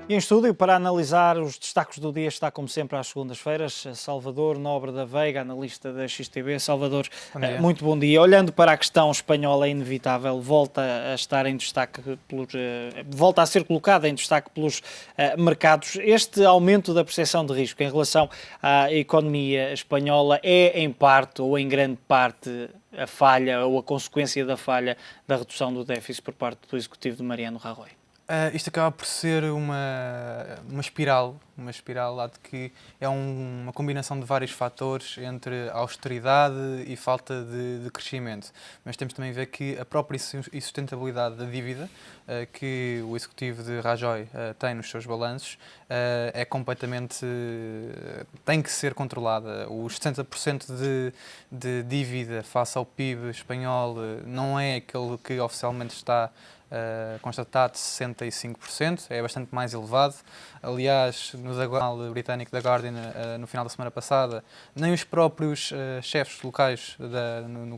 E em estúdio, para analisar os destaques do dia, está como sempre às segundas-feiras, Salvador Nobre da Veiga, analista da XTB. Salvador, Bom dia. muito bom dia. Olhando para a questão espanhola, é inevitável, volta a estar em destaque, volta a ser colocada em destaque pelos mercados. Este aumento da percepção de risco em relação à economia espanhola é, em parte ou em grande parte, a falha ou a consequência da falha da redução do déficit por parte do executivo de Mariano Rajoy? Isto acaba por ser uma espiral lá de que é uma combinação de vários fatores entre austeridade e falta de crescimento. Mas temos também a ver que a própria insustentabilidade da dívida que o executivo de Rajoy tem nos seus balanços é completamente... tem que ser controlada. Os 60% de dívida face ao PIB espanhol não é aquele que oficialmente está constatado de 65%, é bastante mais elevado. Aliás, no jornal britânico The Guardian, no final da semana passada, nem os próprios chefes locais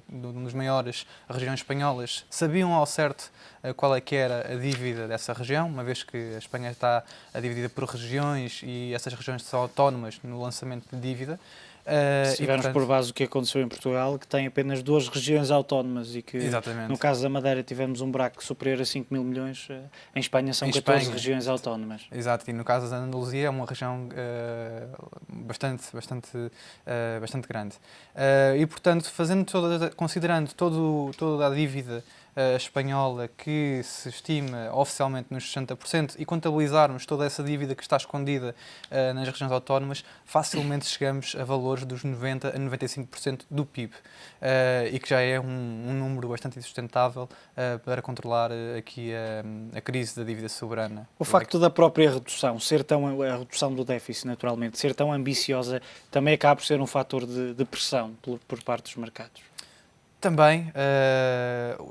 nos maiores regiões espanholas sabiam ao certo qual é que era a dívida dessa região, uma vez que a Espanha está dividida por regiões e essas regiões são autónomas no lançamento de dívida. Se tivermos por base o que aconteceu em Portugal, que tem apenas 2 regiões autónomas e que, exatamente. no caso da Madeira, tivemos um buraco superior a 5 mil milhões, em Espanha são 14 regiões autónomas. Exato, e no caso da Andaluzia é uma região bastante grande. E, portanto, considerando toda a dívida espanhola que se estima oficialmente nos 60% e contabilizarmos toda essa dívida que está escondida nas regiões autónomas, facilmente chegamos a valores dos 90% a 95% do PIB e que já é um número bastante insustentável para controlar aqui a crise da dívida soberana. O facto da própria redução, a redução do déficit, naturalmente, ser tão ambiciosa, também acaba por ser um fator de pressão por parte dos mercados. Também,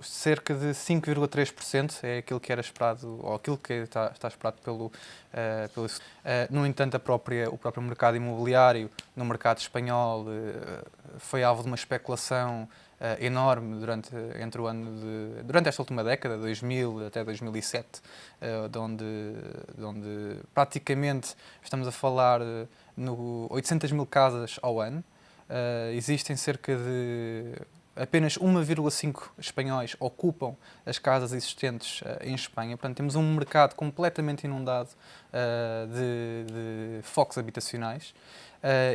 cerca de 5,3% é aquilo que era esperado, ou aquilo que está esperado pelo no entanto, o próprio mercado imobiliário no mercado espanhol foi alvo de uma especulação enorme durante esta última década, 2000 até 2007, de onde praticamente estamos a falar no 800 mil casas ao ano. Existem cerca de... Apenas 1,5 espanhóis ocupam as casas existentes em Espanha. Portanto, temos um mercado completamente inundado de focos habitacionais.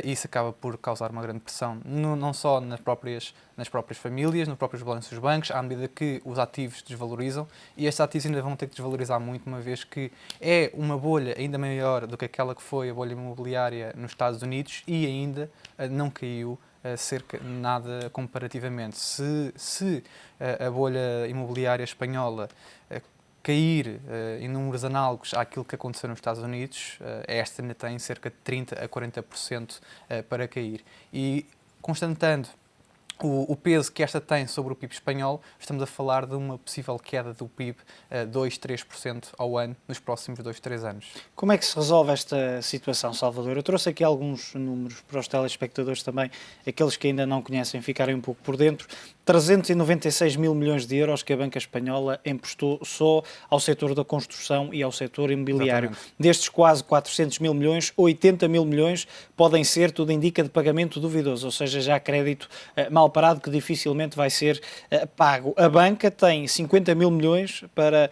E isso acaba por causar uma grande pressão, não só nas próprias famílias, nos próprios balanços dos bancos, à medida que os ativos desvalorizam. E estes ativos ainda vão ter que desvalorizar muito, uma vez que é uma bolha ainda maior do que aquela que foi a bolha imobiliária nos Estados Unidos e ainda não caiu cerca nada comparativamente. Se a bolha imobiliária espanhola cair em números análogos àquilo que aconteceu nos Estados Unidos, esta ainda tem cerca de 30% a 40% para cair. E constatando o peso que esta tem sobre o PIB espanhol, estamos a falar de uma possível queda do PIB 2, 3% ao ano nos próximos 2, 3 anos. Como é que se resolve esta situação, Salvador? Eu trouxe aqui alguns números para os telespectadores também, aqueles que ainda não conhecem, ficarem um pouco por dentro. 396 mil milhões de euros que a banca espanhola emprestou só ao setor da construção e ao setor imobiliário. Exatamente. Destes quase 400 mil milhões, 80 mil milhões podem ser, tudo indica, de pagamento duvidoso, ou seja, já crédito mal parado que dificilmente vai ser pago. A banca tem 50 mil milhões para...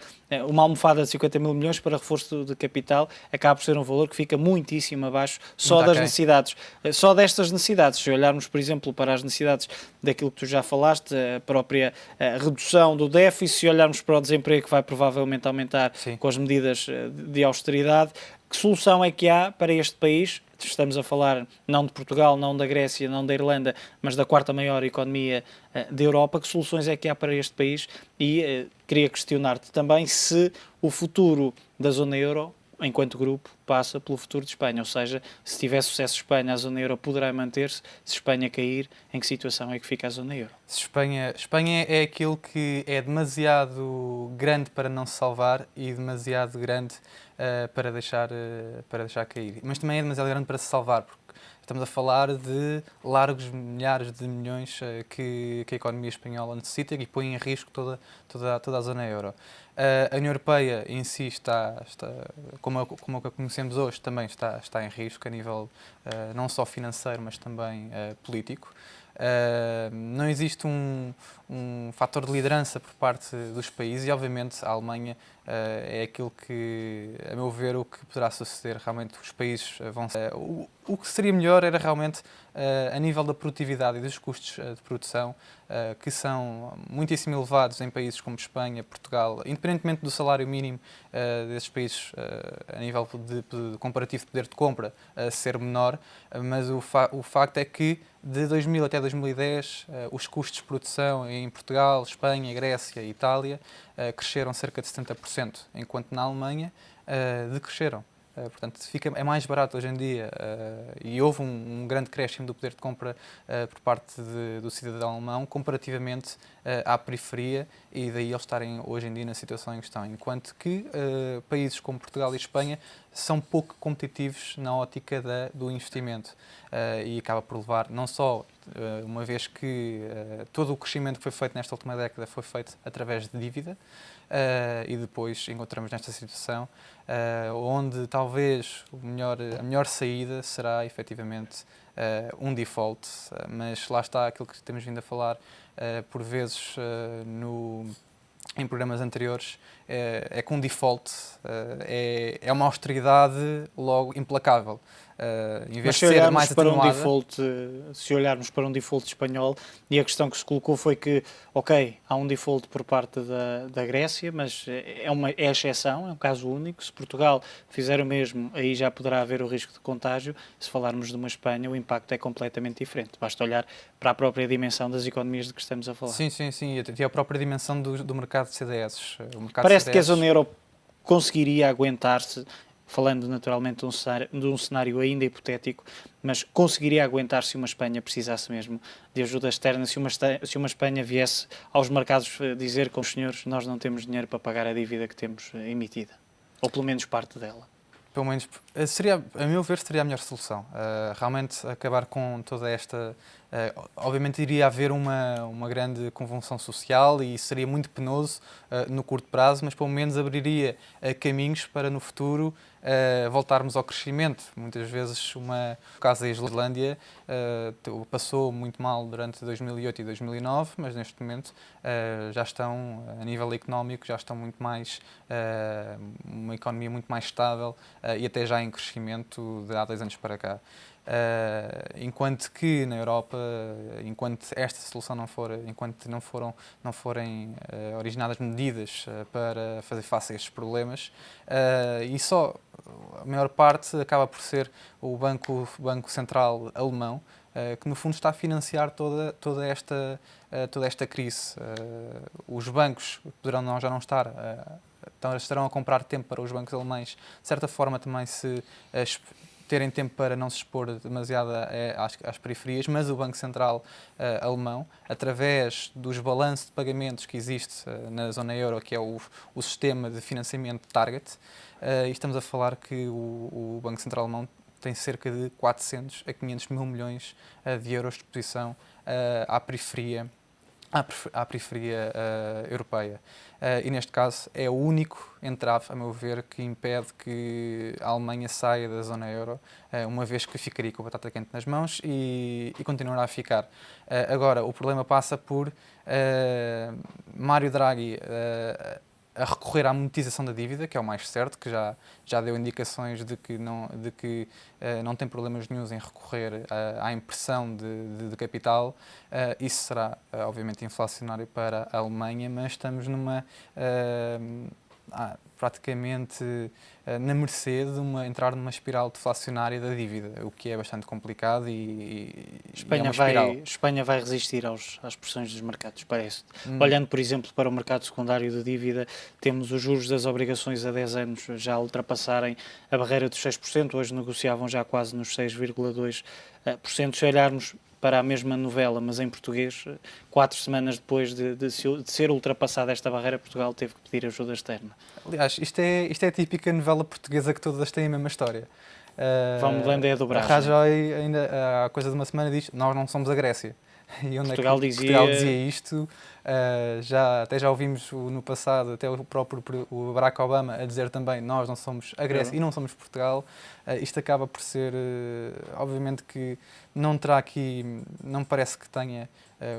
uma almofada de 50 mil milhões para reforço de capital acaba por ser um valor que fica muitíssimo abaixo só das necessidades. Só destas necessidades, se olharmos, por exemplo, para as necessidades daquilo que tu já falaste, a própria redução do déficit, se olharmos para o desemprego que vai provavelmente aumentar Sim. com as medidas de austeridade, que solução é que há para este país? Estamos a falar não de Portugal, não da Grécia, não da Irlanda, mas da quarta maior economia da Europa. Que soluções é que há para este país? E queria questionar-te também se o futuro da zona euro, enquanto grupo, passa pelo futuro de Espanha. Ou seja, se tiver sucesso Espanha, a zona euro poderá manter-se. Se Espanha cair, em que situação é que fica a zona euro? Espanha é aquilo que é demasiado grande para não se salvar e demasiado grande para deixar cair. Mas também é demasiado grande para se salvar, porque estamos a falar de largos milhares de milhões que a economia espanhola necessita e que põe em risco toda a zona euro. A União Europeia em si como a conhecemos hoje, também está em risco a nível não só financeiro, mas também político. Não existe um fator de liderança por parte dos países e, obviamente, a Alemanha é aquilo que, a meu ver, o que poderá suceder. Realmente os países vão... O que seria melhor era realmente, a nível da produtividade e dos custos de produção, que são muitíssimo elevados em países como Espanha, Portugal, independentemente do salário mínimo desses países, a nível de comparativo de poder de compra, ser menor, mas o facto é que de 2000 até 2010 os custos de produção em Portugal, Espanha, Grécia e Itália cresceram cerca de 70%, enquanto na Alemanha decresceram. Portanto, é mais barato hoje em dia e houve um grande crescimento do poder de compra por parte do cidadão alemão comparativamente à periferia e daí eles estarem hoje em dia na situação em que estão. Enquanto que países como Portugal e Espanha são pouco competitivos na ótica do investimento e acaba por levar não só uma vez que todo o crescimento que foi feito nesta última década foi feito através de dívida e depois encontramos nesta situação onde talvez a melhor saída será efetivamente um default, mas lá está aquilo que temos vindo a falar por vezes em programas anteriores, é que um default é uma austeridade logo implacável. Em vez Mas de ser mais atenuada... se olharmos para um default espanhol, e a questão que se colocou foi que, ok, há um default por parte da Grécia, mas é a exceção, é um caso único. Se Portugal fizer o mesmo, aí já poderá haver o risco de contágio. Se falarmos de uma Espanha, o impacto é completamente diferente. Basta olhar para a própria dimensão das economias de que estamos a falar. Sim, e a própria dimensão do mercado de CDS. Parece que a zona euro conseguiria aguentar-se, falando naturalmente de um cenário ainda hipotético, mas conseguiria aguentar se uma Espanha precisasse mesmo de ajuda externa, se uma Espanha viesse aos mercados dizer com os senhores, nós não temos dinheiro para pagar a dívida que temos emitida, ou pelo menos parte dela. Pelo menos, a meu ver, seria a melhor solução. Realmente acabar com toda esta... obviamente iria haver uma grande convulsão social e seria muito penoso no curto prazo, mas pelo menos abriria caminhos para no futuro voltarmos ao crescimento. Muitas vezes, o caso da Islândia passou muito mal durante 2008 e 2009, mas neste momento já estão, a nível económico, já estão muito mais, uma economia muito mais estável e até já em crescimento de há 10 anos para cá. Enquanto que na Europa, enquanto esta solução enquanto não forem originadas medidas para fazer face a estes problemas, e só a maior parte acaba por ser o Banco Central alemão, que no fundo está a financiar toda esta crise. Os bancos poderão já não estar, então estarão a comprar tempo para os bancos alemães, de certa forma também terem tempo para não se expor demasiado às periferias, mas o Banco Central alemão, através dos balanços de pagamentos que existe na zona euro, que é o sistema de financiamento Target, e estamos a falar que o Banco Central alemão tem cerca de 400 a 500 mil milhões de euros de exposição à periferia europeia. E neste caso é o único entrave, a meu ver, que impede que a Alemanha saia da zona euro, uma vez que ficaria com a batata quente nas mãos e continuará a ficar. Agora, o problema passa por Mário Draghi a recorrer à monetização da dívida, que é o mais certo, que já deu indicações de que não tem problemas nenhuns em recorrer à impressão de capital. Isso será, obviamente, inflacionário para a Alemanha, mas estamos praticamente na mercê de entrar numa espiral deflacionária da dívida, o que é bastante complicado e é uma espiral. Espanha vai resistir às pressões dos mercados, parece. Olhando, por exemplo, para o mercado secundário de dívida, temos os juros das obrigações a 10 anos já ultrapassarem a barreira dos 6%, hoje negociavam já quase nos 6,2%. Se olharmos para a mesma novela, mas em português, 4 semanas depois de ser ultrapassada esta barreira, Portugal teve que pedir ajuda externa. Aliás, isto é a típica novela portuguesa que todas têm a mesma história. Vão mudando a dobragem. A Rajoy, ainda há coisa de uma semana, diz: nós não somos a Grécia. E onde Portugal é que dizia... Portugal dizia isto? Até já ouvimos no passado, até o próprio o Barack Obama a dizer também: nós não somos a Grécia e não somos Portugal. Isto acaba por ser, obviamente que não terá aqui, não parece que tenha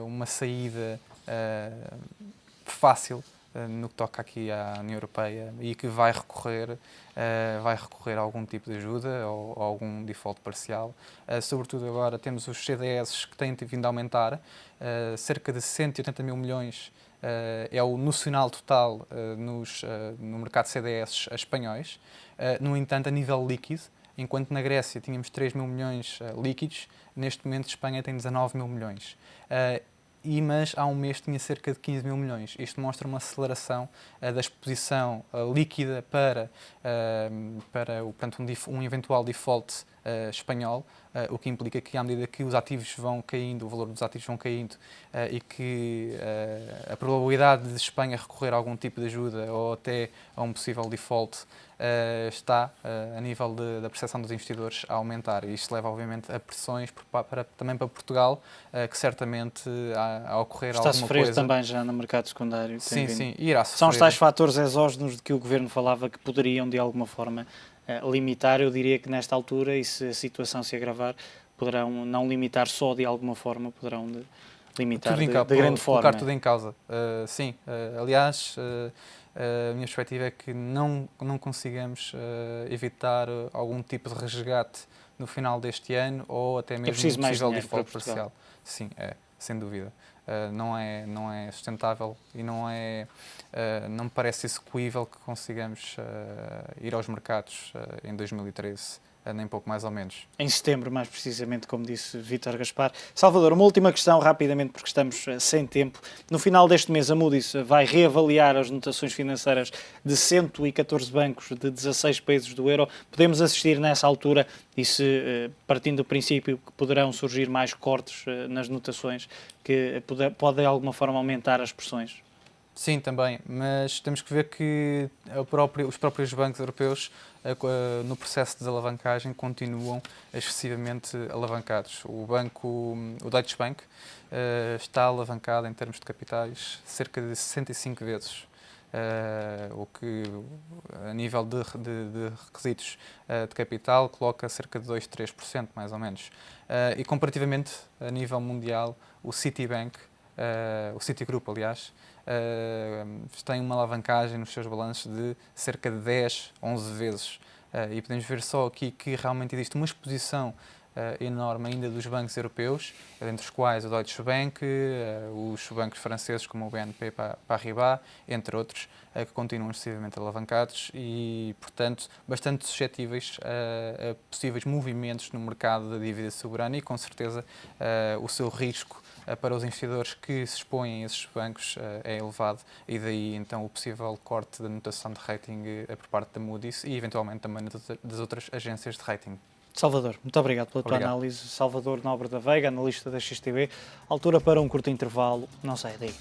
uma saída fácil no que toca aqui à União Europeia e que vai recorrer a algum tipo de ajuda ou algum default parcial. Sobretudo agora temos os CDS que têm vindo a aumentar, cerca de 180 mil milhões é o nacional total no mercado de CDS espanhóis. No entanto, a nível líquido, enquanto na Grécia tínhamos 3 mil milhões líquidos, neste momento Espanha tem 19 mil milhões. Mas há um mês tinha cerca de 15 mil milhões. Isto mostra uma aceleração da exposição líquida para portanto, um eventual default espanhol, o que implica que, à medida que os ativos vão caindo, o valor dos ativos vão caindo e que a probabilidade de Espanha recorrer a algum tipo de ajuda ou até a um possível default está, a nível da percepção dos investidores, a aumentar. E isto leva, obviamente, a pressões também para Portugal, que certamente a ocorrer Está alguma a sofrer coisa. também já no mercado secundário. Sim, sim, irá sofrer. São os tais fatores exógenos de que o Governo falava que poderiam, de alguma forma, limitar. Eu diria que nesta altura, e se a situação se agravar, poderão não limitar só de alguma forma, poderão limitar de grande forma. Colocar tudo em causa. Sim, aliás, a minha perspectiva é que não consigamos evitar algum tipo de resgate no final deste ano ou até mesmo um possível default parcial. Sim, sem dúvida. Não é sustentável e não me parece execuível que consigamos ir aos mercados em 2013, nem pouco mais ou menos. Em setembro, mais precisamente, como disse Vítor Gaspar. Salvador, uma última questão, rapidamente, porque estamos sem tempo. No final deste mês, a Moody's vai reavaliar as notações financeiras de 114 bancos de 16 países do euro. Podemos assistir nessa altura, e se, partindo do princípio que poderão surgir mais cortes nas notações, que pode de alguma forma aumentar as pressões? Sim, também, mas temos que ver que os próprios bancos europeus, no processo de desalavancagem, continuam excessivamente alavancados. O Deutsche Bank, está alavancado em termos de capitais cerca de 65 vezes. O que, a nível de requisitos de capital, coloca cerca de 2-3%, mais ou menos. E comparativamente, a nível mundial, o Citigroup, aliás, tem uma alavancagem nos seus balanços de cerca de 10-11 vezes. E podemos ver só aqui que realmente existe uma exposição enorme ainda dos bancos europeus, entre os quais o Deutsche Bank, os bancos franceses como o BNP Paribas, entre outros, que continuam excessivamente alavancados e, portanto, bastante suscetíveis a possíveis movimentos no mercado da dívida soberana e, com certeza, o seu risco para os investidores que se expõem a esses bancos é elevado e daí então o possível corte da notação de rating por parte da Moody's e eventualmente também das outras agências de rating. Salvador, muito obrigado pela tua análise. Salvador Nobre da Veiga, analista da XTB. Altura para um curto intervalo. Não sai daí.